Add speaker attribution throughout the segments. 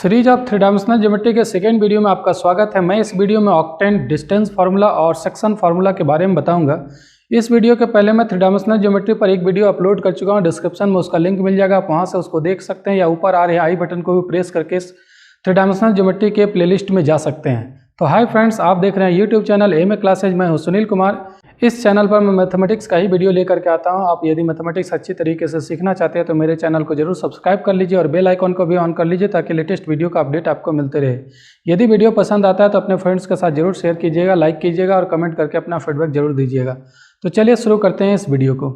Speaker 1: Series of three dimensional geometry के second video में आपका स्वागत है। मैं इस वीडियो में ऑक्टेंट, डिस्टेंस फार्मूला और सेक्शन फार्मूला के बारे में बताऊंगा। इस वीडियो के पहले मैं थ्री डायमेंशनल ज्योमेट्री पर एक वीडियो अपलोड कर चुका हूं। डिस्क्रिप्शन में उसका लिंक मिल जाएगा, आप वहां से उसको देख सकते हैं या ऊपर आ रहे आई बटन को भी प्रेस करके थ्री डायमेंशनल ज्योमेट्री के प्लेलिस्ट में जा सकते हैं। तो हाय फ्रेंड्स, आप देख रहे हैं यूट्यूब चैनल एमए क्लासेज। मैं हूँ सुनील कुमार। इस चैनल पर मैं मैथमेटिक्स का ही वीडियो लेकर के आता हूं। आप यदि मैथमेटिक्स अच्छी तरीके से सीखना चाहते हैं तो मेरे चैनल को जरूर सब्सक्राइब कर लीजिए और बेल आइकॉन को भी ऑन कर लीजिए ताकि लेटेस्ट वीडियो का अपडेट आपको मिलते रहे। यदि वीडियो पसंद आता है तो अपने फ्रेंड्स के साथ जरूर शेयर कीजिएगा, लाइक कीजिएगा और कमेंट करके अपना फीडबैक जरूर दीजिएगा। तो चलिए शुरू करते हैं इस वीडियो को।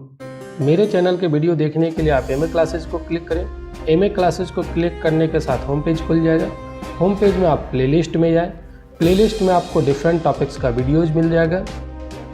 Speaker 1: मेरे चैनल के वीडियो देखने के लिए आप एमए क्लासेज को क्लिक करें। एमए क्लासेज को क्लिक करने के साथ होम पेज खुल जाएगा। होम पेज में आप प्लेलिस्ट में जाएँ। प्लेलिस्ट में आपको डिफरेंट टॉपिक्स का वीडियोज़ मिल जाएगा।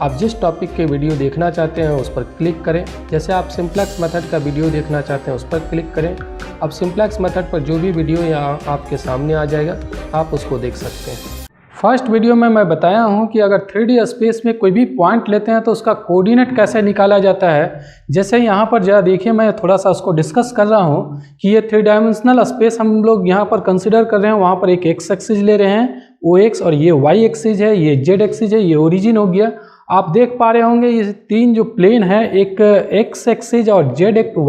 Speaker 1: आप जिस टॉपिक के वीडियो देखना चाहते हैं उस पर क्लिक करें। जैसे आप सिंप्लेक्स मेथड का वीडियो देखना चाहते हैं उस पर क्लिक करें। अब सिंप्लेक्स मेथड पर जो भी वीडियो यहाँ आपके सामने आ जाएगा आप उसको देख सकते हैं। फर्स्ट वीडियो में मैं बताया हूँ कि अगर 3D स्पेस में कोई भी पॉइंट लेते हैं तो उसका कोऑर्डिनेट कैसे निकाला जाता है। जैसे यहाँ पर जरा देखिए, मैं थोड़ा सा उसको डिस्कस कर रहा हूँ कि ये 3 डायमेंशनल स्पेस हम लोग यहाँ पर कंसिडर कर रहे हैं। वहाँ पर एक एक्स एक्सिस ले रहे हैं OX, और ये Y एक्सिस है, ये Z एक्सिस है, ये ओरिजिन हो गया। आप देख पा रहे होंगे ये तीन जो प्लेन है, एक एक्स एक्सिस और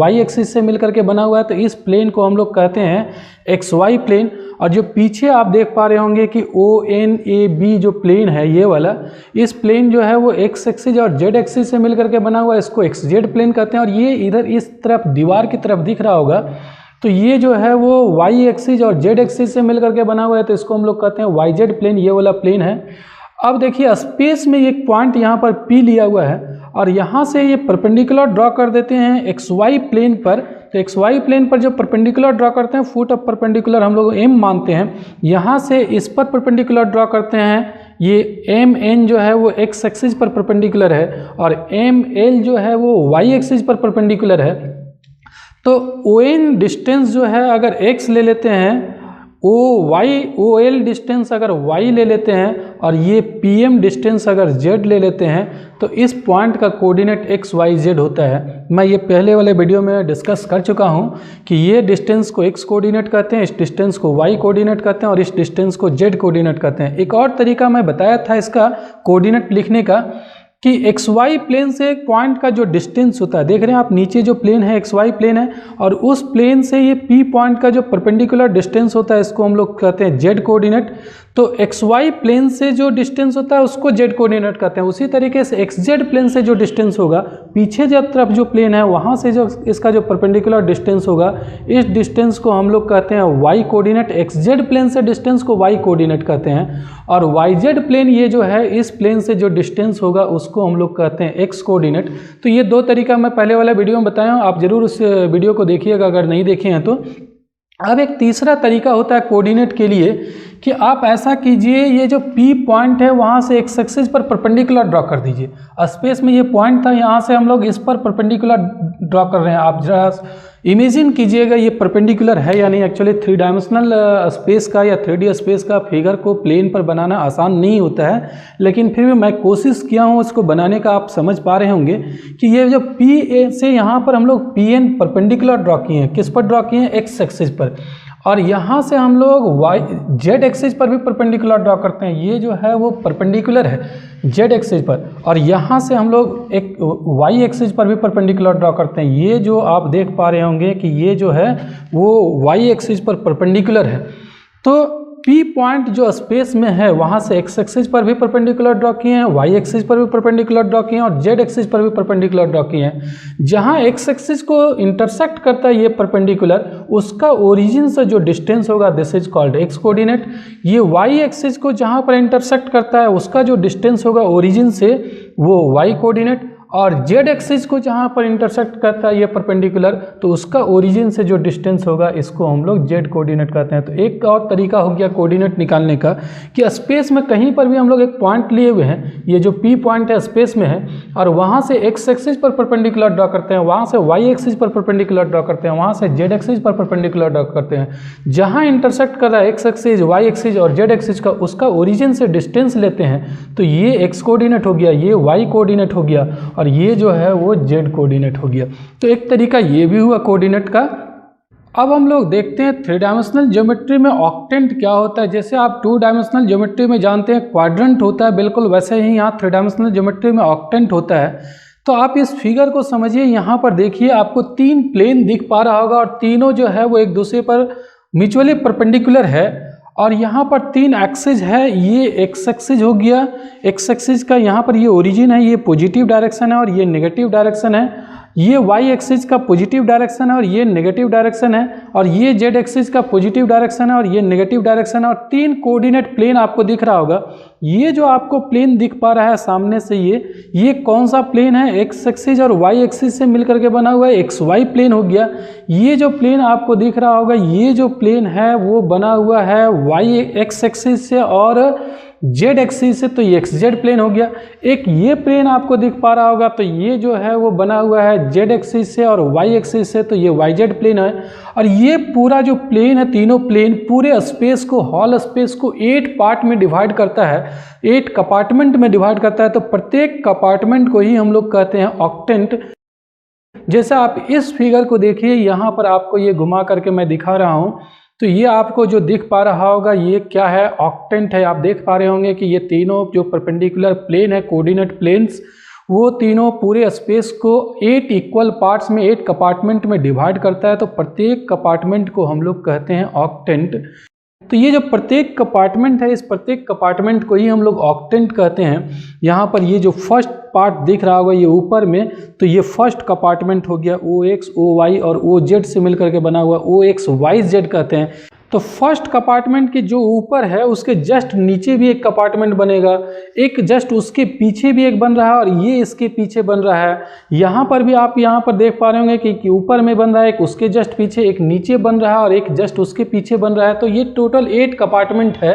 Speaker 1: Y एक्सिस से मिलकर के बना हुआ है। तो इस प्लेन को हम लोग कहते हैं XY प्लेन। और जो पीछे आप देख पा रहे होंगे कि ONAB जो प्लेन है ये वाला, इस प्लेन जो है वो एक्स एक्सिस और Z एक्सिस से मिलकर के बना हुआ है, इसको XZ प्लेन कहते हैं। और ये इधर इस तरफ दीवार की तरफ दिख रहा होगा, तो ये जो है वो Y एक्सिस और Z एक्सिस से मिलकर के बना हुआ है, तो इसको हम लोग कहते हैं YZ प्लेन। ये वाला प्लेन है। अब देखिए स्पेस में एक पॉइंट यहाँ पर P लिया हुआ है और यहाँ से ये परपेंडिकुलर ड्रॉ कर देते हैं XY प्लेन पर। तो XY प्लेन पर जो परपेंडिकुलर ड्रॉ करते हैं, फुट ऑफ परपेंडिकुलर हम लोग M मानते हैं, यहाँ से इस पर परपेंडिकुलर ड्रॉ करते हैं। ये MN जो है वो X एक्सिस पर परपेंडिकुलर है और ML जो है वो Y एक्सिस पर परपेंडिकुलर है। तो ON डिस्टेंस जो है अगर X ले लेते हैं, OL डिस्टेंस अगर Y ले लेते हैं और ये PM डिस्टेंस अगर Z ले लेते हैं, तो इस पॉइंट का कोऑर्डिनेट XYZ होता है। मैं ये पहले वाले वीडियो में डिस्कस कर चुका हूँ कि ये डिस्टेंस को X कोऑर्डिनेट कहते हैं, इस डिस्टेंस को Y कोऑर्डिनेट कहते हैं और इस डिस्टेंस को Z कोऑर्डिनेट कहते हैं। एक और तरीका मैं बताया था इसका कोऑर्डिनेट लिखने का कि XY प्लेन से एक पॉइंट का जो डिस्टेंस होता है, देख रहे हैं आप नीचे जो प्लेन है XY प्लेन है, और उस प्लेन से ये P पॉइंट का जो परपेंडिकुलर डिस्टेंस होता है इसको हम लोग कहते हैं Z कोऑर्डिनेट। तो XY प्लेन से जो डिस्टेंस होता है उसको Z कोऑर्डिनेट कहते हैं। उसी तरीके से XZ प्लेन से जो डिस्टेंस होगा, पीछे जब तरफ जो प्लेन है वहाँ से जो इसका जो परपेंडिकुलर डिस्टेंस होगा, इस डिस्टेंस को हम लोग कहते हैं Y कोऑर्डिनेट। XZ प्लेन से डिस्टेंस को Y कोऑर्डिनेट कहते हैं और YZ प्लेन ये जो है इस प्लेन से जो डिस्टेंस होगा उसको हम लोग कहते हैं X कोऑर्डिनेट। तो ये दो तरीका मैं पहले वाला वीडियो में बताया हूँ, आप जरूर उस वीडियो को देखिएगा अगर नहीं देखे हैं तो। अब एक तीसरा तरीका होता है कोऑर्डिनेट के लिए कि आप ऐसा कीजिए, ये जो P पॉइंट है वहाँ से एक्स एक्सिस पर परपेंडिकुलर ड्रॉ कर दीजिए। स्पेस में ये पॉइंट था, यहाँ से हम लोग इस पर परपेंडिकुलर ड्रॉ कर रहे हैं। आप जरा इमेजिन कीजिएगा ये परपेंडिकुलर है या नहीं। एक्चुअली 3 डायमेंशनल स्पेस का या 3D स्पेस का फिगर को प्लेन पर बनाना आसान नहीं होता है, लेकिन फिर भी मैं कोशिश किया हूँ इसको बनाने का। आप समझ पा रहे होंगे कि ये जो P से यहाँ पर हम लोग PN परपेंडिकुलर ड्रॉ किए हैं। किस पर ड्रॉ किए हैं? एक्स एक्सिस पर। और यहाँ से हम लोग Z एक्सिस पर भी परपेंडिकुलर ड्रॉ करते हैं। ये जो है वो परपेंडिकुलर है Z एक्सिस पर, और यहाँ से हम लोग एक Y एक्सिस पर भी परपेंडिकुलर ड्रॉ करते हैं। ये जो आप देख पा रहे होंगे कि ये जो है वो Y एक्सिस पर परपेंडिकुलर है। तो P पॉइंट जो स्पेस में है वहाँ से X एक्सिस पर भी परपेंडिकुलर ड्रॉ किए हैं, Y एक्सिस पर भी परपेंडिकुलर ड्रॉ किए हैं और Z एक्सिस पर भी परपेंडिकुलर ड्रॉ किए हैं। जहाँ X एक्सिस को इंटरसेक्ट करता है ये परपेंडिकुलर, उसका ओरिजिन से जो डिस्टेंस होगा this is called X coordinate. ये Y एक्सिस को जहाँ पर इंटरसेक्ट करता है उसका जो डिस्टेंस होगा ओरिजिन से वो Y कोऑर्डिनेट, और Z एक्सिस को जहाँ पर इंटरसेक्ट करता है ये परपेंडिकुलर, तो उसका ओरिजिन से जो डिस्टेंस होगा इसको हम लोग Z कोऑर्डिनेट कहते हैं। तो एक और तरीका हो गया कोऑर्डिनेट निकालने का कि स्पेस में कहीं पर भी हम लोग एक पॉइंट लिए हुए हैं, ये जो P पॉइंट है स्पेस में है, और वहाँ से X एक्सिस पर परपेंडिकुलर ड्रॉ करते हैं, वहाँ से Y एक्सिस पर परपेंडिकुलर ड्रॉ करते हैं, वहाँ से Z एक्सिस पर परपेंडिकुलर ड्रॉ करते हैं। जहाँ इंटरसेक्ट कर रहा है X एक्सिस, Y एक्सिस और Z एक्सिस का, उसका ओरिजिन से डिस्टेंस लेते हैं, तो ये X कोऑर्डिनेट हो गया, ये Y कोऑर्डिनेट हो गया और ये जो है वो Z कोऑर्डिनेट हो गया। तो एक तरीका ये भी हुआ कोऑर्डिनेट का। अब हम लोग देखते हैं थ्री डायमेंशनल ज्योमेट्री में ऑक्टेंट क्या होता है। जैसे आप टू डायमेंशनल ज्योमेट्री में जानते हैं क्वाड्रेंट होता है, बिल्कुल वैसे ही यहाँ थ्री डायमेंशनल ज्योमेट्री में ऑक्टेंट होता है। तो आप इस फिगर को समझिए, यहाँ पर देखिए आपको तीन प्लेन दिख पा रहा होगा और तीनों जो है वो एक दूसरे पर म्यूचुअली परपेंडिकुलर है। और यहाँ पर तीन एक्सिस है, ये एक्स एक्सिस हो गया, एक्स एक्सिस का यहाँ पर ये ओरिजिन है, ये पॉजिटिव डायरेक्शन है और ये नेगेटिव डायरेक्शन है। ये वाई एक्सिस का पॉजिटिव डायरेक्शन है और ये नेगेटिव डायरेक्शन है। और ये जेड एक्सिस का पॉजिटिव डायरेक्शन है और ये नेगेटिव डायरेक्शन है। और तीन कोऑर्डिनेट प्लेन आपको दिख रहा होगा। ये जो आपको प्लेन दिख पा रहा है सामने से, ये कौन सा प्लेन है? एक्स एक्सिस और वाई एक्सिस से मिलकर के बना हुआ है, एक्स वाई प्लेन हो गया। ये जो प्लेन आपको दिख रहा होगा, ये जो प्लेन है वो बना हुआ है वाई एक्स एक्सिस से और जेड एक्सिस से, तो ये एक्स जेड प्लेन हो गया। एक ये प्लेन आपको दिख पा रहा होगा, तो ये जो है वो बना हुआ है जेड एक्सिस से और वाई एक्सिस से, तो ये वाई जेड प्लेन है। और ये पूरा जो प्लेन है, तीनों प्लेन पूरे स्पेस को, हॉल स्पेस को 8 पार्ट में डिवाइड करता है, 8 कंपार्टमेंट में डिवाइड करता है। तो प्रत्येक कंपार्टमेंट को ही हम लोग कहते हैं ऑक्टेंट। जैसे आप इस फिगर को देखिए, यहाँ पर आपको ये घुमा करके मैं दिखा रहा हूँ, तो ये आपको जो दिख पा रहा होगा ये क्या है? ऑक्टेंट है। आप देख पा रहे होंगे कि ये तीनों जो परपेंडिकुलर प्लेन है, कोऑर्डिनेट प्लेन्स, वो तीनों पूरे स्पेस को 8 इक्वल पार्ट्स में, 8 कंपार्टमेंट में डिवाइड करता है। तो प्रत्येक कंपार्टमेंट को हम लोग कहते हैं ऑक्टेंट। तो ये जो प्रत्येक कंपार्टमेंट है, इस प्रत्येक कंपार्टमेंट को ही हम लोग ऑक्टेंट कहते हैं। यहाँ पर ये जो फर्स्ट पार्ट दिख रहा होगा ये ऊपर में, तो ये फर्स्ट कंपार्टमेंट हो गया, ओ एक्स ओ वाई और ओ जेड से मिलकर के बना हुआ, ओ एक्स वाई जेड कहते हैं। तो फर्स्ट कंपार्टमेंट के जो ऊपर है उसके जस्ट नीचे भी एक कंपार्टमेंट बनेगा, एक जस्ट उसके पीछे भी एक बन रहा है और ये इसके पीछे बन रहा है। यहाँ पर भी आप यहाँ पर देख पा रहे होंगे कि ऊपर में बन रहा है, एक उसके जस्ट पीछे, एक नीचे बन रहा है और एक जस्ट उसके पीछे बन रहा है। तो ये टोटल 8 कंपार्टमेंट है।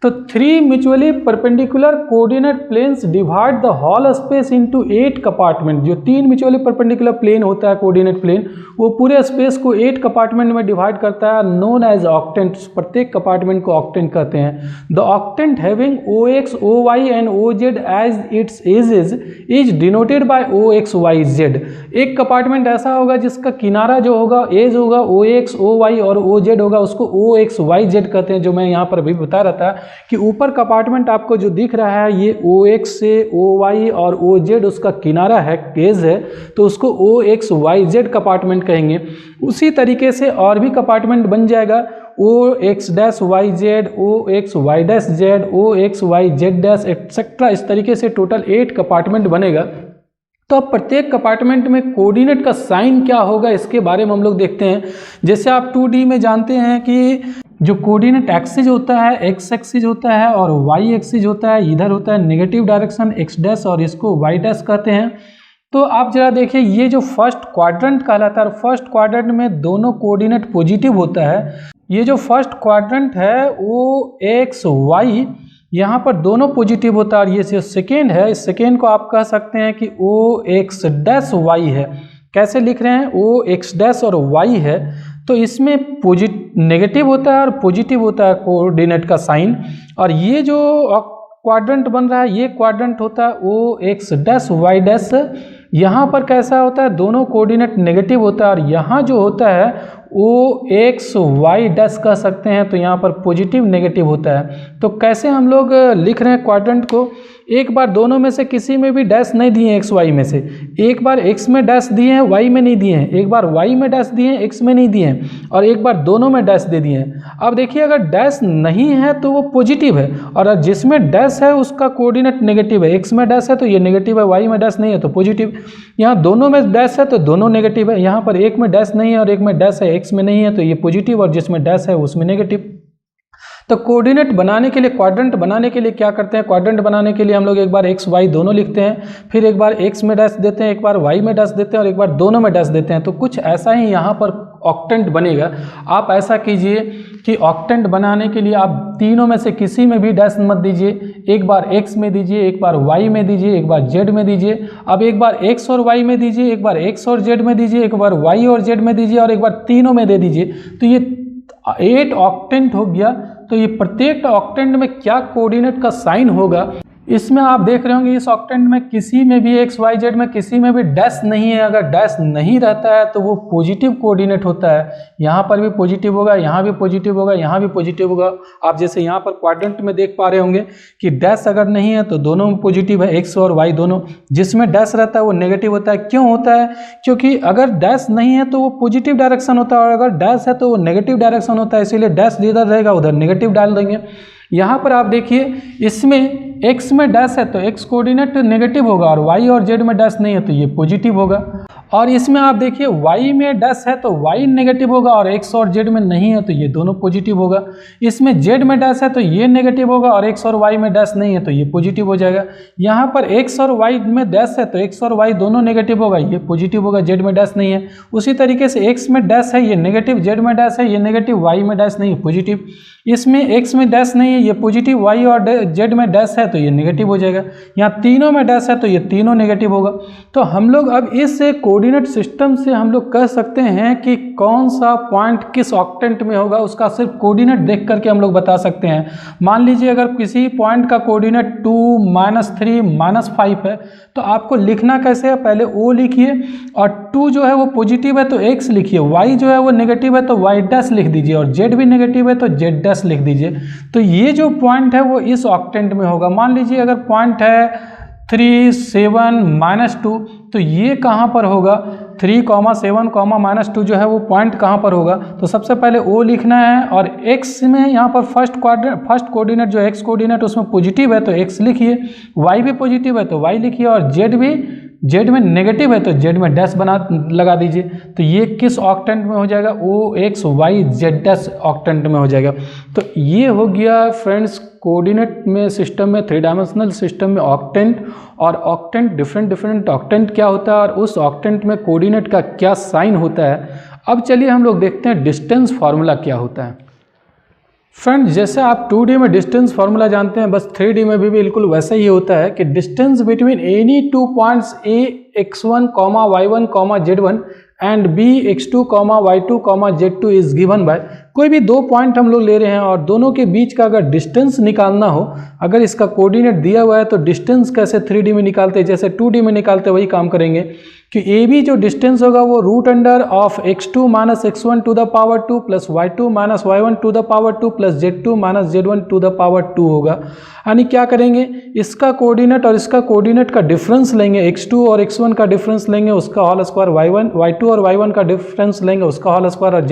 Speaker 1: तो 3 mutually perpendicular coordinate planes divide the whole space into 8 compartment. जो 3 म्यूचुअली परपेंडिकुलर प्लेन होता है, कोऑर्डिनेट प्लेन, वो पूरे स्पेस को 8 कंपार्टमेंट में डिवाइड करता है, नोन एज ऑक्टेंट। प्रत्येक कंपार्टमेंट को ऑक्टेंट कहते हैं। The octant having O X O Y and O Z as its axes is denoted by O X Y Z. एक कंपार्टमेंट ऐसा होगा जिसका किनारा जो होगा, एज होगा, ओ एक्स ओ वाई और ओ जेड होगा, उसको ओ एक्स वाई जेड कहते हैं। जो मैं यहाँ पर अभी बता रहा था कि ऊपर कंपार्टमेंट आपको जो दिख रहा है ये ओ एक्स से ओ वाई और ओ जेड उसका किनारा है, एज है, तो उसको O X Y Z compartment कहेंगे। उसी तरीके से और भी कंपार्टमेंट बन जाएगा, O X dash Y Z, O X Y dash Z, O X Y Z dash etcetera. इस तरीके से टोटल 8 कंपार्टमेंट बनेगा। तो अब प्रत्येक कंपार्टमेंट में कोऑर्डिनेट का साइन क्या होगा इसके बारे में हम लोग देखते हैं। जैसे आप 2D में जानते हैं कि जो कोऑर्डिनेट एक्सिस होता है, एक्स एक्सिस होता है और वाई एक्सिस होता है, इधर होता है नेगेटिव डायरेक्शन एक्स डैश और इसको वाई डैश कहते हैं। तो आप जरा देखिए, ये जो फर्स्ट क्वाड्रेंट कहलाता है, फर्स्ट क्वाड्रेंट में दोनों कोऑर्डिनेट पॉजिटिव होता है। ये जो फर्स्ट क्वाड्रेंट है वो एक्स वाई, यहाँ पर दोनों पॉजिटिव होता है। और ये जो सेकेंड है, इस सेकेंड को आप कह सकते हैं कि ओ एक्स डैश वाई है। कैसे लिख रहे हैं? ओ एक्स डैश और वाई है, तो इसमें नेगेटिव होता है और पॉजिटिव होता है कोऑर्डिनेट का साइन। और ये जो क्वाड्रेंट बन रहा है, ये क्वाड्रेंट होता है ओ एक्स डैश वाई डैश। यहाँ पर कैसा होता है? दोनों कोऑर्डिनेट नेगेटिव होता है और यहाँ जो होता है ओ एक्स वाई डैश कह सकते हैं, तो यहाँ पर पॉजिटिव नेगेटिव होता है। तो कैसे हम लोग लिख रहे हैं क्वाड्रेंट को? एक बार दोनों में से किसी में भी डैश नहीं दिए हैं, एक्स वाई में से। एक बार एक्स में डैश दिए हैं, वाई में नहीं दिए हैं। एक बार वाई में डैश दिए हैं, एक्स में नहीं दिए हैं। और एक बार दोनों में डैश दे दिए हैं। अब देखिए, अगर डैश नहीं है तो वो पॉजिटिव है और जिसमें डैश है उसका कोऑर्डिनेट नेगेटिव है। एक्स में डैश है तो ये नेगेटिव है, वाई में डैश नहीं है तो पॉजिटिव। यहाँ दोनों में डैश है तो दोनों नेगेटिव है। यहाँ पर एक में डैश नहीं है और एक में डैश है, एक्स में नहीं है तो ये पॉजिटिव और जिसमें डैश है उसमें नेगेटिव। तो कोऑर्डिनेट बनाने के लिए, क्वाड्रेंट बनाने के लिए क्या करते हैं? क्वाड्रेंट बनाने के लिए हम लोग एक बार एक्स वाई दोनों लिखते हैं, फिर एक बार एक्स में डैश देते हैं, एक बार वाई में डैश देते हैं और एक बार दोनों में डैश देते हैं। तो कुछ ऐसा ही यहाँ पर ऑक्टेंट बनेगा। आप ऐसा कीजिए कि ऑक्टेंट बनाने के लिए आप तीनों में से किसी में भी डैश मत दीजिए। एक बार एक्स में दीजिए, एक बार वाई में दीजिए, एक बार जेड में दीजिए। अब एक बार एक्स और वाई में दीजिए, एक बार एक्स और जेड में दीजिए, एक बार वाई और जेड में दीजिए और एक बार तीनों में दे दीजिए। तो ये 8 ऑक्टेंट हो गया। तो ये प्रत्येक ऑक्टेंट में क्या कोऑर्डिनेट का साइन होगा इसमें आप देख रहे होंगे इस ऑक्टेंट में किसी में भी एक्स वाई जेड में किसी में भी डैश नहीं है। अगर डैश नहीं रहता है तो वो पॉजिटिव कोऑर्डिनेट होता है। यहाँ पर भी पॉजिटिव होगा, यहाँ भी पॉजिटिव होगा, यहाँ भी पॉजिटिव होगा। आप जैसे यहाँ पर क्वाड्रेंट में देख पा रहे होंगे कि डैश अगर नहीं है तो दोनों में पॉजिटिव है, एक्स और वाई दोनों। जिसमें डैश रहता है वो नेगेटिव होता है। क्यों होता है? क्योंकि अगर डैश नहीं है तो वो पॉजिटिव डायरेक्शन होता है और अगर डैश है तो वो नेगेटिव डायरेक्शन होता है। इसीलिए डैश जिधर रहेगा उधर नेगेटिव डाल देंगे। यहाँ पर आप देखिए इसमें x में डैश है तो x कोऑर्डिनेट नेगेटिव होगा और y और z में डैश नहीं है तो ये पॉजिटिव होगा। और इसमें आप देखिए y में डैश है तो y नेगेटिव होगा और x और z में नहीं है तो ये दोनों पॉजिटिव होगा। इसमें z में डैश है तो ये नेगेटिव होगा और x और y में डैश नहीं है तो ये पॉजिटिव हो जाएगा। यहाँ पर x और y में डैश है तो x और y दोनों नेगेटिव होगा, ये पॉजिटिव होगा, z में डैश नहीं है। उसी तरीके से x में डैश है ये नेगेटिव, z में डैश है ये नेगेटिव, y में डैश नहीं है पॉजिटिव। इसमें x में डैश नहीं है ये पॉजिटिव, y और z में डैश है तो ये नेगेटिव हो जाएगा। यहाँ तीनों में डैश है तो ये तीनों नेगेटिव होगा। तो हम लोग अब इस कोऑर्डिनेट सिस्टम से हम लोग कह सकते हैं कि कौन सा पॉइंट किस ऑक्टेंट में होगा, उसका सिर्फ कोऑर्डिनेट देख करके हम लोग बता सकते हैं। मान लीजिए अगर किसी पॉइंट का कोऑर्डिनेट 2, -3, -5 है तो आपको लिखना कैसे है? पहले O लिखिए और 2 जो है वो पॉजिटिव है तो x लिखिए, y जो है वो नेगेटिव है तो y डैश लिख दीजिए और z भी नेगेटिव है तो z डैश लिख दीजिए। तो ये जो पॉइंट है वो इस ऑक्टेंट में होगा। मान लीजिए अगर पॉइंट है 3, 7, -2 तो ये कहाँ पर होगा? 3, 7, -2 जो है वो पॉइंट कहाँ पर होगा? तो सबसे पहले O लिखना है और x में यहाँ पर फर्स्ट कोऑर्डिनेट जो x कोऑर्डिनेट उसमें पॉजिटिव है तो x लिखिए, y भी पॉजिटिव है तो y लिखिए और z भी z में नेगेटिव है तो z में डैश लगा दीजिए। तो ये किस ऑक्टेंट में हो जाएगा? OXYZ ऑक्टेंट में हो जाएगा। तो ये हो गया फ्रेंड्स कोऑर्डिनेट में सिस्टम में, 3 डायमेंशनल सिस्टम में ऑक्टेंट। और ऑक्टेंट डिफरेंट ऑक्टेंट क्या होता है और उस ऑक्टेंट में कोऑर्डिनेट का क्या साइन होता है। अब चलिए हम लोग देखते हैं डिस्टेंस फार्मूला क्या होता है। फ्रेंड्स जैसे आप 2D में डिस्टेंस फार्मूला जानते हैं, बस 3D में भी बिल्कुल वैसा ही होता है कि distance between any 2 points A x1, y1, z1 and B x2, y2, z2 is given by. कोई भी 2 पॉइंट हम लोग ले रहे हैं और दोनों के बीच का अगर डिस्टेंस निकालना हो, अगर इसका कोऑर्डिनेट दिया हुआ है तो डिस्टेंस कैसे 3D में निकालते हैं जैसे 2D में निकालते वही काम करेंगे कि AB जो डिस्टेंस होगा वो √* x2 - x1 to the power 2 plus y2 - y1 to the power 2 plus z2 - z1 to the power 2 होगा। यानी क्या करेंगे, इसका कोऑर्डिनेट और इसका कोऑर्डिनेट का डिफरेंस लेंगे, x2 और x1 का डिफरेंस लेंगे उसका होल स्क्वायर, y2 और y1 का डिफरेंस लेंगे उसका होल स्क्वायर और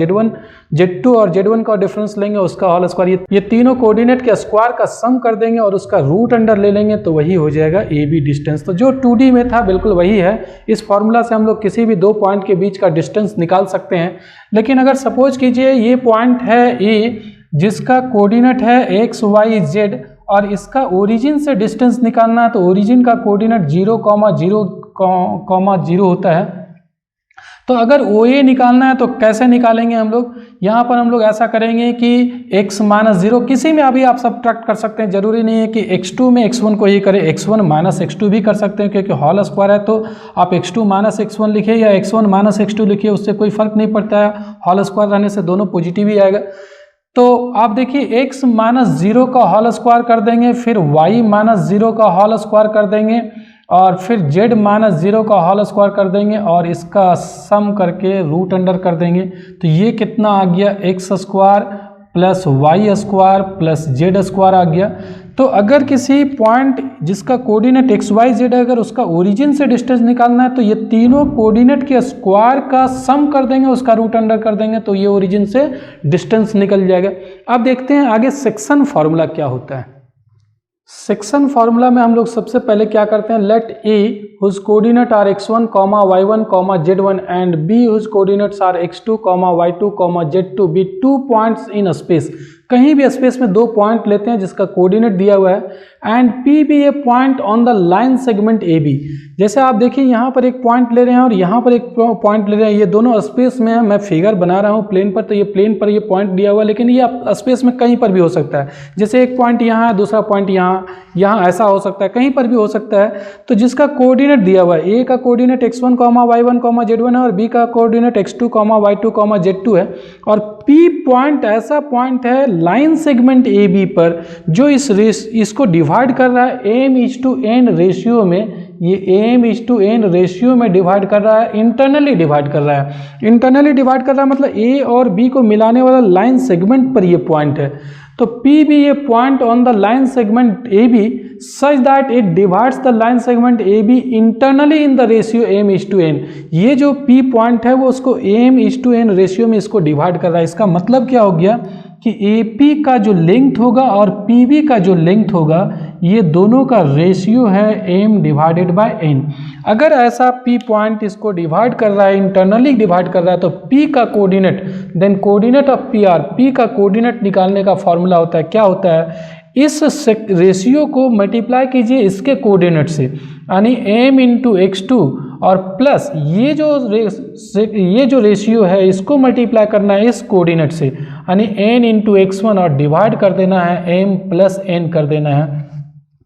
Speaker 1: z2 और z1 का डिफरेंस लेंगे उसका होल स्क्वायर। ये तीनों कोऑर्डिनेट के स्क्वायर का सम कर देंगे और उसका √* ले लेंगे तो वही हो जाएगा AB डिस्टेंस। तो जो 2D में था बिल्कुल वही है। इस फॉर्मूला से हम लोग किसी भी 2 पॉइंट के बीच का डिस्टेंस निकाल सकते हैं। लेकिन अगर सपोज कीजिए ये पॉइंट है A जिसका कोऑर्डिनेट है XYZ और इसका ओरिजिन से डिस्टेंस निकालना है तो ओरिजिन का कोऑर्डिनेट 0, 0, 0 होता है। तो अगर OA निकालना है तो कैसे निकालेंगे हम लोग? यहाँ पर हम लोग ऐसा करेंगे कि x - 0 किसी में अभी आप सब्ट्रैक्ट कर सकते हैं, जरूरी नहीं है कि x2 में x1 को ही करें, x1 - x2 भी कर सकते हैं क्योंकि होल स्क्वायर है तो आप x2 - x1 लिखिए या x1 - x2 लिखिए, उससे कोई फर्क नहीं पड़ता है, होल स्क्वायर रहने से दोनों पॉजिटिव ही आएगा। तो आप देखिए x - 0 का होल स्क्वायर कर देंगे, फिर y - 0 का होल स्क्वायर कर देंगे और फिर z - 0 का होल स्क्वायर कर देंगे और इसका सम करके √* कर देंगे। तो ये कितना आ गया? x² plus y² plus z² आ गया। तो अगर किसी पॉइंट जिसका कोऑर्डिनेट XYZ अगर उसका ओरिजिन से डिस्टेंस निकालना है तो ये तीनों कोऑर्डिनेट के स्क्वायर का सम कर देंगे, उसका √* कर देंगे तो ये ओरिजिन से डिस्टेंस निकल जाएगा। अब देखते हैं आगे सेक्शन फार्मूला क्या होता है। सेक्शन फार्मूला में हम लोग सबसे पहले क्या करते हैं, late A whose coordinate are x1, y1, z1 and B whose coordinates are x2, y2, z2 be 2 points in a space। कहीं भी स्पेस में 2 पॉइंट लेते हैं जिसका कोऑर्डिनेट दिया हुआ है एंड P भी a point on the line segment AB। जैसे आप देखिए यहाँ पर एक पॉइंट ले रहे हैं और यहाँ पर एक पॉइंट ले रहे हैं, ये दोनों स्पेस में है। मैं फिगर बना रहा हूँ प्लेन पर, तो ये प्लेन पर ये पॉइंट दिया हुआ है लेकिन ये स्पेस में कहीं पर भी हो सकता है। जैसे एक पॉइंट यहाँ है, दूसरा पॉइंट यहाँ ऐसा हो सकता है, कहीं पर भी हो सकता है। तो जिसका कोऑर्डिनेट दिया हुआ है, A का कोऑर्डिनेट x1, y1, z1 है और B का कोऑर्डिनेट x2, y2, z2 है और P पॉइंट ऐसा पॉइंट है लाइन सेगमेंट ए बी पर जो इसको डिवाइड कर रहा है m:n रेशियो में, ये m:n रेशियो में डिवाइड कर रहा है, इंटरनली डिवाइड कर रहा है। इंटरनली डिवाइड कर रहा है मतलब ए और बी को मिलाने वाला लाइन सेगमेंट पर ये पॉइंट है। तो पी बी ये point on the line segment A B such that it divides the line segment A B internally in the ratio m:n। ये जो पी पॉइंट है वो उसको m:n रेशियो में इसको डिवाइड कर रहा है। इसका मतलब क्या हो गया कि AP का जो लेंथ होगा और PB का जो लेंथ होगा ये दोनों का रेशियो है m/n। अगर ऐसा P पॉइंट इसको डिवाइड कर रहा है, इंटरनली डिवाइड कर रहा है, तो P का coordinate then coordinate of PR, P का कोऑर्डिनेट निकालने का फॉर्मूला होता है, क्या होता है, इस रेशियो को मल्टीप्लाई कीजिए इसके कोऑर्डिनेट से, यानी m×x2 और प्लस ये जो रेशियो है इसको मल्टीप्लाई करना है इस कोऑर्डिनेट से, यानी n×x1 और डिवाइड कर देना है m+n कर देना है।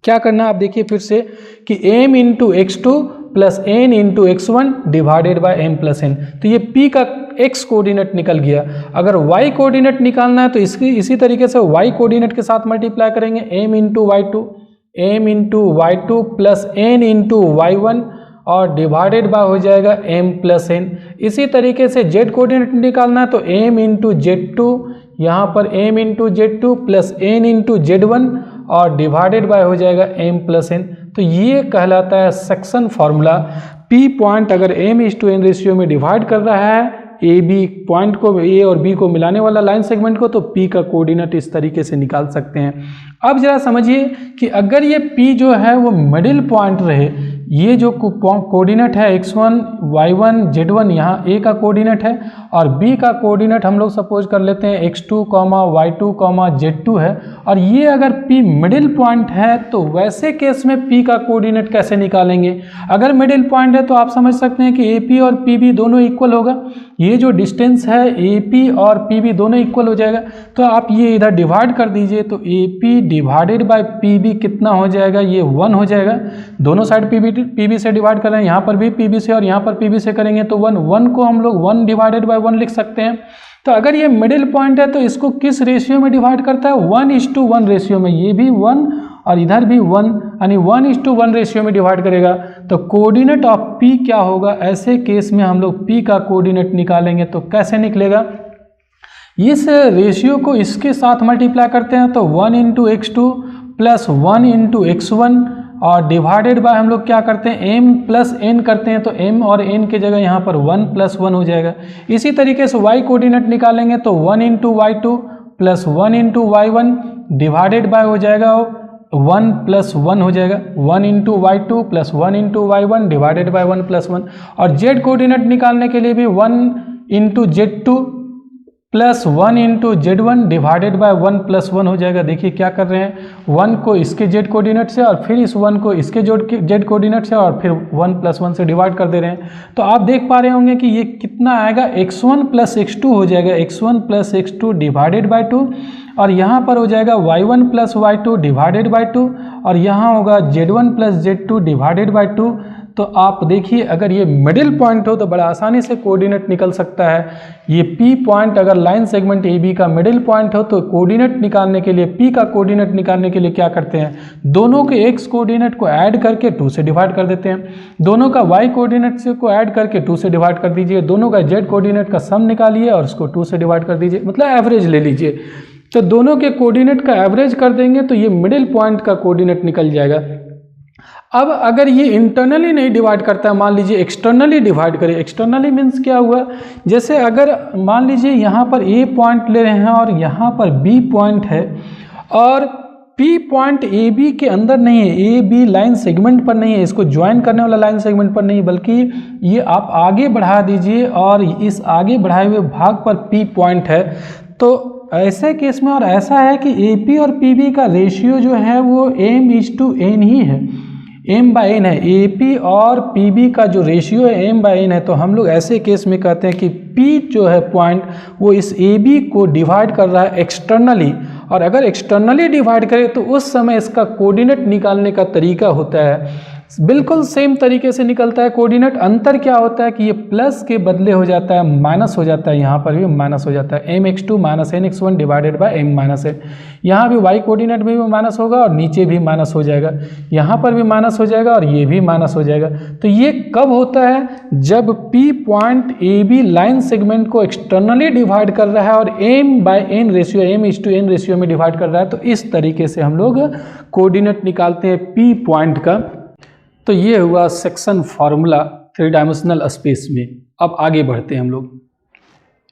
Speaker 1: क्या करना है आप देखिए फिर से कि m×x2 plus n×x1 divided by m+n। तो ये p का x कोऑर्डिनेट निकल गया। अगर y कोऑर्डिनेट निकालना है तो इसी तरीके से y कोऑर्डिनेट के साथ मल्टीप्लाई करेंगे m×y2 प्लस n×y1 और डिवाइडेड बाय हो जाएगा m+n। इसी तरीके से z कोऑर्डिनेट निकालना है तो m×z2, यहाँ पर m×z2 प्लस n×z1 और डिवाइडेड बाय हो जाएगा m+n। तो ये कहलाता है सेक्शन फार्मूला। P पॉइंट अगर m:n रेशियो में डिवाइड कर रहा है ए बी पॉइंट को, A और B को मिलाने वाला लाइन सेगमेंट को, तो P का कोऑर्डिनेट इस तरीके से निकाल सकते हैं। अब जरा समझिए कि अगर ये P जो है वो मिडिल पॉइंट रहे, ये जो कोऑर्डिनेट है x1 y1 z1 यहाँ A का कोऑर्डिनेट है और B का कोऑर्डिनेट हम लोग सपोज कर लेते हैं x2, y2, z2 है, और ये अगर P मिडिल पॉइंट है तो वैसे केस में P का कोऑर्डिनेट कैसे निकालेंगे। अगर मिडिल पॉइंट है तो आप समझ सकते हैं कि AP और PB दोनों इक्वल होगा, ये जो डिस्टेंस है AP और PB दोनों इक्वल हो जाएगा। तो आप ये इधर डिवाइड कर दीजिए तो AP डिवाइडेड बाय PB कितना हो जाएगा, ये 1 हो जाएगा। दोनों साइड PB से डिवाइड कर रहे हैं, यहाँ पर भी PB से और यहाँ पर PB से करेंगे तो 1 को हम लोग 1 डिवाइडेड बाय 1 लिख सकते हैं। तो अगर ये मिडिल पॉइंट है तो इसको किस रेशियो में डिवाइड करता है, 1:1 रेशियो में, ये भी 1 और इधर भी 1, यानी 1:1 रेशियो में डिवाइड करेगा। तो कोऑर्डिनेट ऑफ P क्या होगा, ऐसे केस में हम लोग P का कोऑर्डिनेट निकालेंगे तो कैसे निकलेगा, इस रेशियो को इसके साथ मल्टीप्लाई करते हैं तो 1×x2 प्लस 1×x1 और डिवाइडेड बाय हम लोग क्या करते हैं m+n करते हैं, तो m और n की जगह यहाँ पर 1+1 हो जाएगा। इसी तरीके से y कोऑर्डिनेट निकालेंगे तो 1×y2 plus 1×y1 divided by हो जाएगा 1+1 हो जाएगा, 1×y2 plus 1×y1 divided by 1+1। और z कोऑर्डिनेट निकालने के लिए भी 1×z2 plus 1×z1 divided by 1+1 हो जाएगा। देखिए क्या कर रहे हैं, 1 को इसके z कोऑर्डिनेट से और फिर इस 1 को इसके z कोऑर्डिनेट से और फिर 1+1 से डिवाइड कर दे रहे हैं। तो आप देख पा रहे होंगे कि ये कितना आएगा, x1 प्लस x2 हो जाएगा, x1 plus x2 divided by 2, और यहाँ पर हो जाएगा y1 plus y2 divided by 2, और यहाँ होगा z1 plus z2 divided by 2। तो आप देखिए अगर ये मिडिल पॉइंट हो तो बड़ा आसानी से कोऑर्डिनेट निकल सकता है। ये P पॉइंट अगर लाइन सेगमेंट AB का मिडिल पॉइंट हो तो कोऑर्डिनेट निकालने के लिए, P का कोऑर्डिनेट निकालने के लिए क्या करते हैं, दोनों के x कोऑर्डिनेट को ऐड करके 2 से डिवाइड कर देते हैं, दोनों का y कोऑर्डिनेट से को ऐड करके 2 से डिवाइड कर दीजिए, दोनों का z कोऑर्डिनेट का सम निकालिए और उसको 2 से डिवाइड कर दीजिए, मतलब एवरेज ले लीजिए। तो दोनों के कोऑर्डिनेट का एवरेज कर देंगे तो ये मिडिल पॉइंट का कोऑर्डिनेट निकल जाएगा। अब अगर ये इंटरनली नहीं डिवाइड करता है, मान लीजिए एक्सटर्नली डिवाइड करें। एक्सटर्नली मीन्स क्या हुआ, जैसे अगर मान लीजिए यहाँ पर A पॉइंट ले रहे हैं और यहाँ पर B पॉइंट है और P पॉइंट AB के अंदर नहीं है, AB लाइन सेगमेंट पर नहीं है, इसको ज्वाइन करने वाला लाइन सेगमेंट पर नहीं, बल्कि ये आप आगे बढ़ा दीजिए और इस आगे बढ़ाए हुए भाग पर P पॉइंट है। तो ऐसे केस में और ऐसा है कि AP और PB का रेशियो जो है वो m:n ही है, m/n है। AP और PB का जो रेशियो है m/n है। तो हम लोग ऐसे केस में कहते हैं कि P जो है पॉइंट वो इस AB को डिवाइड कर रहा है एक्सटर्नली, और अगर एक्सटर्नली डिवाइड करे तो उस समय इसका कोऑर्डिनेट निकालने का तरीका होता है बिल्कुल सेम तरीके से निकलता है कोऑर्डिनेट। अंतर क्या होता है कि ये प्लस के बदले हो जाता है माइनस हो जाता है, यहाँ पर भी माइनस हो जाता है mx2 minus nx1 divided by m minus n। यहाँ भी y कोऑर्डिनेट में भी माइनस होगा और नीचे भी माइनस हो जाएगा, यहाँ पर भी माइनस हो जाएगा और ये भी माइनस हो जाएगा। तो ये कब होता है? जब P point AB line segment को एक्सटर्नली डिवाइड कर रहा है और m/n रेशियो m:n रेशियो में डिवाइड कर रहा है। तो इस तरीके से हम लोग कोऑर्डिनेट निकालते हैं P पॉइंट का। तो ये हुआ सेक्शन फार्मूला 3 डायमेंशनल स्पेस में। अब आगे बढ़ते हैं हम लोग।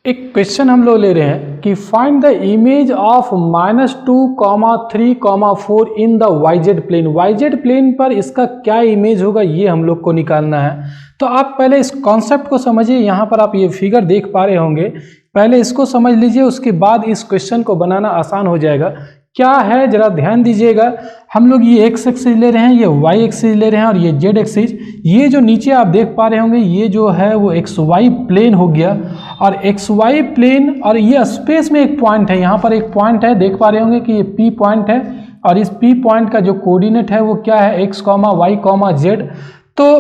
Speaker 1: एक क्वेश्चन हम लोग ले रहे हैं कि find the image of -2, 3, 4 in the YZ plane. YZ plane पर इसका क्या इमेज होगा ये हम लोग को निकालना है। तो आप पहले इस कॉन्सेप्ट को समझिए। यहाँ पर आप ये फिगर देख पा रहे होंगे, पहले इसको समझ लीजिए, उसके बाद इस क्वेश्चन को बनाना आसान हो जाएगा। क्या है जरा ध्यान दीजिएगा। हम लोग ये x एक्सिस ले रहे हैं, ये y एक्सिस ले रहे हैं और ये z एक्सिस। ये जो नीचे आप देख पा रहे होंगे ये जो है वो xy प्लेन हो गया और xy प्लेन और ये स्पेस में एक पॉइंट है, यहाँ पर एक पॉइंट है, देख पा रहे होंगे कि ये P पॉइंट है और इस P पॉइंट का जो कोऑर्डिनेट है वो क्या है x, y, z। तो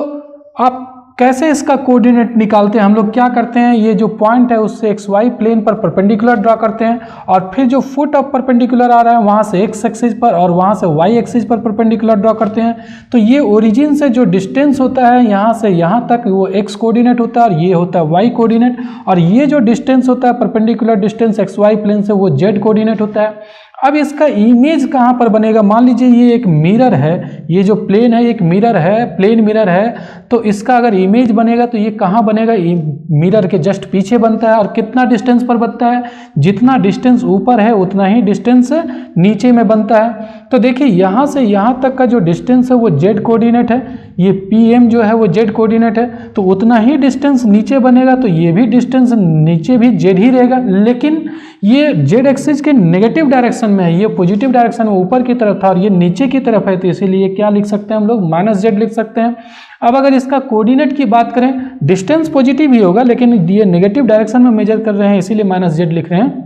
Speaker 1: आप कैसे इसका कोऑर्डिनेट निकालते हैं? हम लोग क्या करते हैं, ये जो पॉइंट है उससे xy प्लेन पर परपेंडिकुलर ड्रा करते हैं और फिर जो फुट ऑफ परपेंडिकुलर आ रहा है वहाँ से x एक्सिस पर और वहाँ से y एक्सिस पर परपेंडिकुलर ड्रा करते हैं। तो ये ओरिजिन से जो डिस्टेंस होता है यहाँ से यहाँ तक वो x कोऑर्डिनेट होता है और ये होता है y कोऑर्डिनेट, और ये जो डिस्टेंस होता है परपेंडिकुलर डिस्टेंस xy प्लेन से वो z कोऑर्डिनेट होता है। अब इसका इमेज कहाँ पर बनेगा? मान लीजिए ये एक मिरर है, ये जो प्लेन है एक मिरर है, प्लेन मिरर है। तो इसका अगर इमेज बनेगा तो ये कहाँ बनेगा? मिरर के जस्ट पीछे बनता है। और कितना डिस्टेंस पर बनता है? जितना डिस्टेंस ऊपर है उतना ही डिस्टेंस नीचे में बनता है। तो देखिए यहाँ से यहाँ तक का जो डिस्टेंस है वो z कोऑर्डिनेट है, ये PM जो है वो z कोऑर्डिनेट है, तो उतना ही डिस्टेंस नीचे बनेगा। तो ये भी डिस्टेंस नीचे भी z ही रहेगा, लेकिन ये z एक्सिस के नेगेटिव डायरेक्शन में है, ये पॉजिटिव डायरेक्शन में ऊपर की तरफ था और ये नीचे की तरफ है, तो इसीलिए क्या लिख सकते हैं हम लोग? -z लिख सकते हैं। अब अगर इसका कोऑर्डिनेट की बात करें, डिस्टेंस पॉजिटिव ही होगा लेकिन ये नेगेटिव डायरेक्शन में मेजर कर रहे हैं इसीलिए -z लिख रहे हैं।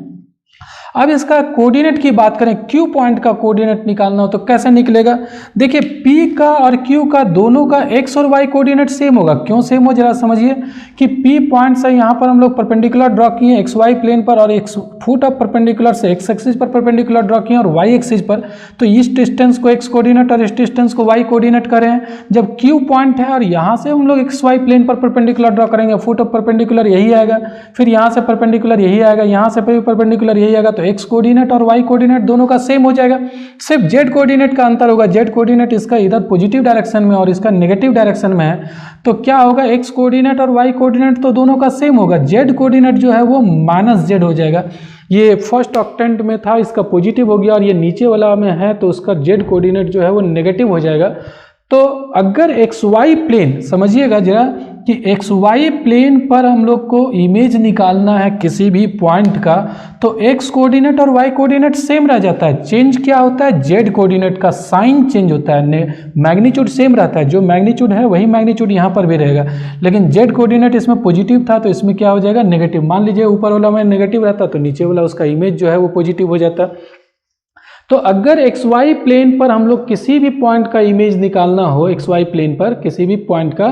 Speaker 1: अब इसका कोऑर्डिनेट की बात करें, Q पॉइंट का कोऑर्डिनेट निकालना हो तो कैसे निकलेगा? देखिए P का और Q का दोनों का x और y कोऑर्डिनेट सेम होगा। क्यों सेम हो जरा समझिए कि P पॉइंट से यहाँ पर हम लोग परपेंडिकुलर ड्रॉ किए xy प्लेन पर और एक फुट ऑफ परपेंडिकुलर से x एक्सिस पर परपेंडिकुलर ड्रॉ किए और y एक्सिस पर। तो इस डिस्टेंस को x कोऑर्डिनेट और इस डिस्टेंस को y कोऑर्डिनेट करें। जब Q पॉइंट है और यहाँ से हम लोग xy प्लेन पर परपेंडिकुलर ड्रॉ करेंगे, फुट ऑफ परपेंडिकुलर यही आएगा, फिर यहाँ से परपेंडिकुलर यही आएगा, यहाँ से परपेंडिकुलर यही आएगा। तो x कोऑर्डिनेट और y कोऑर्डिनेट दोनों का सेम हो जाएगा, सिर्फ z कोऑर्डिनेट का अंतर होगा। z कोऑर्डिनेट इसका इधर पॉजिटिव डायरेक्शन में और इसका नेगेटिव डायरेक्शन में है, तो क्या होगा? x कोऑर्डिनेट और y कोऑर्डिनेट तो दोनों का सेम होगा, z कोऑर्डिनेट जो है वो -z हो जाएगा। ये फर्स्ट ऑक्टेंट में था, इसका पॉजिटिव हो गया और ये नीचे वाला में है तो उसका z कोऑर्डिनेट जो है वो नेगेटिव हो जाएगा। तो अगर xy प्लेन, समझिएगा जरा कि xy प्लेन पर हम लोग को इमेज निकालना है किसी भी पॉइंट का, तो x कोऑर्डिनेट और y कोऑर्डिनेट सेम रह जाता है। चेंज क्या होता है? z कोऑर्डिनेट का साइन चेंज होता है, मैग्नीट्यूड सेम रहता है, जो मैग्नीट्यूड है वही मैग्नीट्यूड यहाँ पर भी रहेगा। लेकिन z कोऑर्डिनेट इसमें पॉजिटिव था तो इसमें क्या हो जाएगा? नेगेटिव। मान लीजिए ऊपर वाला में नेगेटिव रहता तो नीचे वाला उसका इमेज जो है वो पॉजिटिव हो जाता। तो अगर xy प्लेन पर हम लोग किसी भी पॉइंट का इमेज निकालना हो, xy प्लेन पर किसी भी पॉइंट का,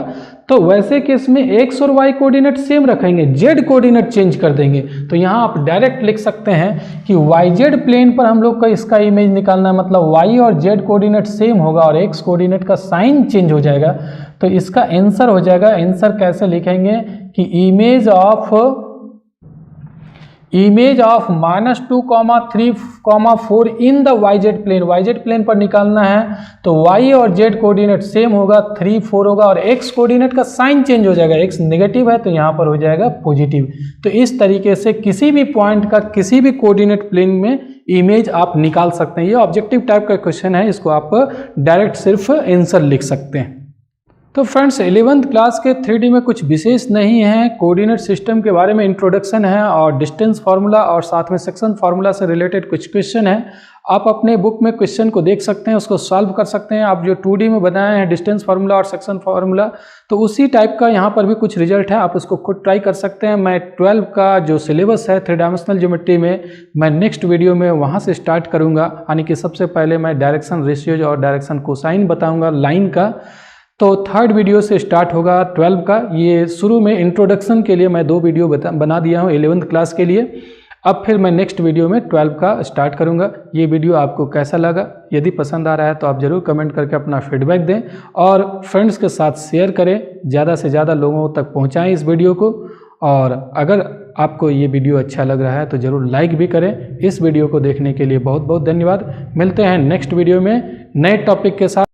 Speaker 1: तो वैसे केस में x और y कोऑर्डिनेट सेम रखेंगे, z कोऑर्डिनेट चेंज कर देंगे। तो यहाँ आप डायरेक्ट लिख सकते हैं कि yz प्लेन पर हम लोग का इसका इमेज निकालना है, मतलब y और z कोऑर्डिनेट सेम होगा और x कोऑर्डिनेट का साइन चेंज हो जाएगा। तो इसका आंसर हो जाएगा, आंसर कैसे लिखेंगे कि image of -2, 3, 4 in the YZ plane, YZ plane पर निकालना है तो y और z कोऑर्डिनेट सेम होगा, 3, 4 होगा और x कोऑर्डिनेट का साइन चेंज हो जाएगा, x नेगेटिव है तो यहाँ पर हो जाएगा पॉजिटिव। तो इस तरीके से किसी भी पॉइंट का किसी भी कोऑर्डिनेट प्लेन में इमेज आप निकाल सकते हैं। ये ऑब्जेक्टिव टाइप का क्वेश्चन है, इसको आप डायरेक्ट सिर्फ आंसर लिख सकते हैं। तो फ्रेंड्स 11th क्लास के 3D में कुछ विशेष नहीं है, कोऑर्डिनेट सिस्टम के बारे में इंट्रोडक्शन है और डिस्टेंस फार्मूला और साथ में सेक्शन फार्मूला से रिलेटेड कुछ क्वेश्चन है। आप अपने बुक में क्वेश्चन को देख सकते हैं, उसको सॉल्व कर सकते हैं। आप जो 2D में बनाए हैं डिस्टेंस फार्मूला और सेक्शन फार्मूला, तो उसी टाइप का यहाँ पर भी कुछ रिजल्ट है, आप उसको खुद ट्राई कर सकते हैं। मैं 12 का जो सिलेबस है 3 डायमेंशनल ज्योमेट्री में, मैं नेक्स्ट वीडियो में वहाँ से स्टार्ट करूँगा। यानी कि सबसे पहले मैं डायरेक्शन रेशियोज और डायरेक्शन कोसाइन बताऊँगा लाइन का। तो थर्ड वीडियो से स्टार्ट होगा 12 का। ये शुरू में इंट्रोडक्शन के लिए मैं 2 वीडियो बना दिया हूँ 11th क्लास के लिए। अब फिर मैं नेक्स्ट वीडियो में 12 का स्टार्ट करूँगा। ये वीडियो आपको कैसा लगा? यदि पसंद आ रहा है तो आप ज़रूर कमेंट करके अपना फीडबैक दें और फ्रेंड्स के साथ शेयर करें, ज़्यादा से ज़्यादा लोगों तक पहुँचाएँ इस वीडियो को। और अगर आपको ये वीडियो अच्छा लग रहा है तो ज़रूर लाइक भी करें। इस वीडियो को देखने के लिए बहुत बहुत धन्यवाद। मिलते हैं नेक्स्ट वीडियो में नए टॉपिक के साथ।